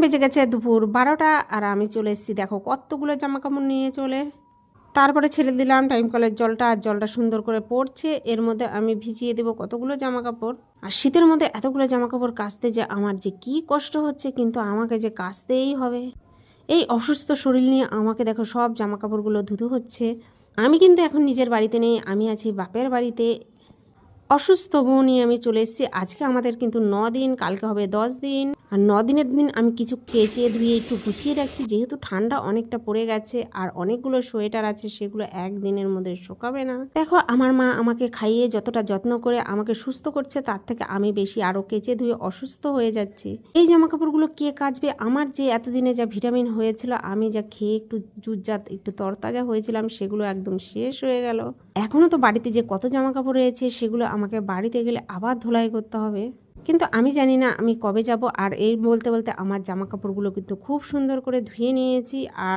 বেজে গেছে দুপুর 12টা আর আমি চলে এসেছি দেখো কতগুলো জামা কাপড় নিয়ে চলে। তারপরে ছেড়ে দিলাম টাইম কলের জলটা, আর জলটা সুন্দর করে পড়ছে, এর মধ্যে আমি ভিজিয়ে দেবো কতগুলো জামা কাপড়। আর শীতের মধ্যে এতগুলো জামা কাপড় কাচতে যে আমার যে কি কষ্ট হচ্ছে, কিন্তু আমাকে যে কাচতেই হবে। এই অসুস্থ শরীর নিয়ে আমাকে দেখো সব জামা কাপড়গুলো ধুতে হচ্ছে। আমি কিন্তু এখন নিজের বাড়িতে নেই, আমি আছি বাপের বাড়িতে। অসুস্থ বউ নিয়ে আমি চলে এসেছি। আজকে আমাদের কিন্তু 9 দিন, কালকে হবে 10 দিন। আর 9 দিনের দিন আমি কিছু কেচে ধুয়ে একটু গুছিয়ে রাখছি, যেহেতু ঠান্ডা অনেকটা পড়ে গেছে আর অনেকগুলো সোয়েটার আছে, সেগুলো একদিনের মধ্যে শুকাবে না। দেখো আমার মা আমাকে খাইয়ে যতটা যত্ন করে আমাকে সুস্থ করছে, তার থেকে আমি বেশি আরও কেচে ধুয়ে অসুস্থ হয়ে যাচ্ছি। এই জামা কাপড়গুলো কে কাচবে? আমার যে এতদিনে যা ভিটামিন হয়েছিল, আমি যা খেয়ে একটু জুতজাত একটু তরতাজা হয়েছিলাম, সেগুলো একদম শেষ হয়ে গেল। এখনও তো বাড়িতে যে কত জামা কাপড় রয়েছে, সেগুলো আমাকে বাড়িতে গেলে আবার ধোলাই করতে হবে। কিন্তু আমি জানি না আমি কবে যাব। আর এই বলতে বলতে আমার জামা কাপড়গুলো কিন্তু খুব সুন্দর করে ধুয়ে নিয়েছি। আর